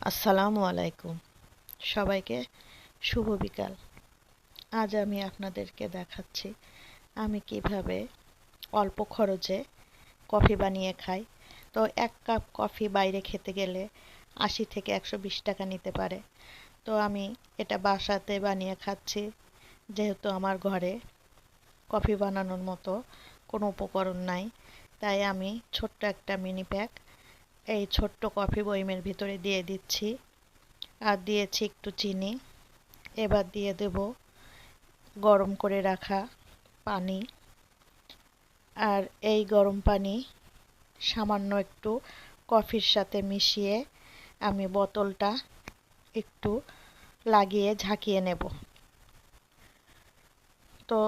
আসসালামু আলাইকুম। সবাইকে শুভ বিকাল। আজ আমি আপনাদেরকে দেখাচ্ছি আমি কিভাবে অল্প খরচে কফি বানিয়ে খাই। তো ১ কাপ কফি বাইরে খেতে গেলে ৮০ থেকে ১২০ টাকা নিতে পারে। তো আমি এটা বাসাতে বানিয়ে খাচ্ছি, যেহেতু আমার ঘরে কফি বানানোর মতো কোনো উপকরণ নাই। তাই আমি ছোট্ট একটা মিনি প্যাক এই ছোট্ট কফি বয়মের ভিতরে দিয়ে দিচ্ছি। আর দিয়েছি একটু চিনি। এবার দিয়ে দেব গরম করে রাখা পানি। আর এই গরম পানি সামান্য একটু কফির সাথে মিশিয়ে আমি বোতলটা একটু লাগিয়ে ঝাঁকিয়ে নেব। তো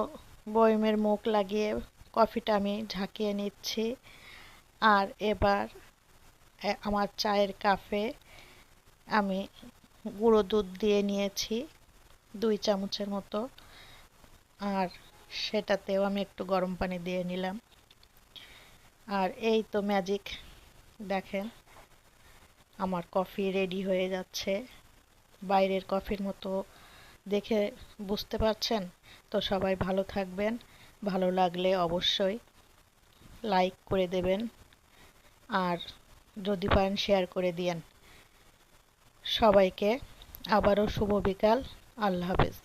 বয়মের মুখ লাগিয়ে কফিটা আমি ঝাঁকিয়ে নিচ্ছি। আর এবার আমার চায়ের কাপে আমি গুঁড়ো দুধ দিয়ে নিয়েছি ২ চামচের মতো। আর সেটাতেও আমি একটু গরম পানি দিয়ে নিলাম। আর এই তো ম্যাজিক, দেখেন আমার কফি রেডি হয়ে যাচ্ছে। বাইরের কফির মতো দেখে বুঝতে পারছেন? তো সবাই ভালো থাকবেন। ভালো লাগলে অবশ্যই লাইক করে দেবেন। আর যদি পারেন শেয়ার করে দিয়েন। সবাইকে আবারও শুভ বিকাল। আল্লাহ হাফেজ।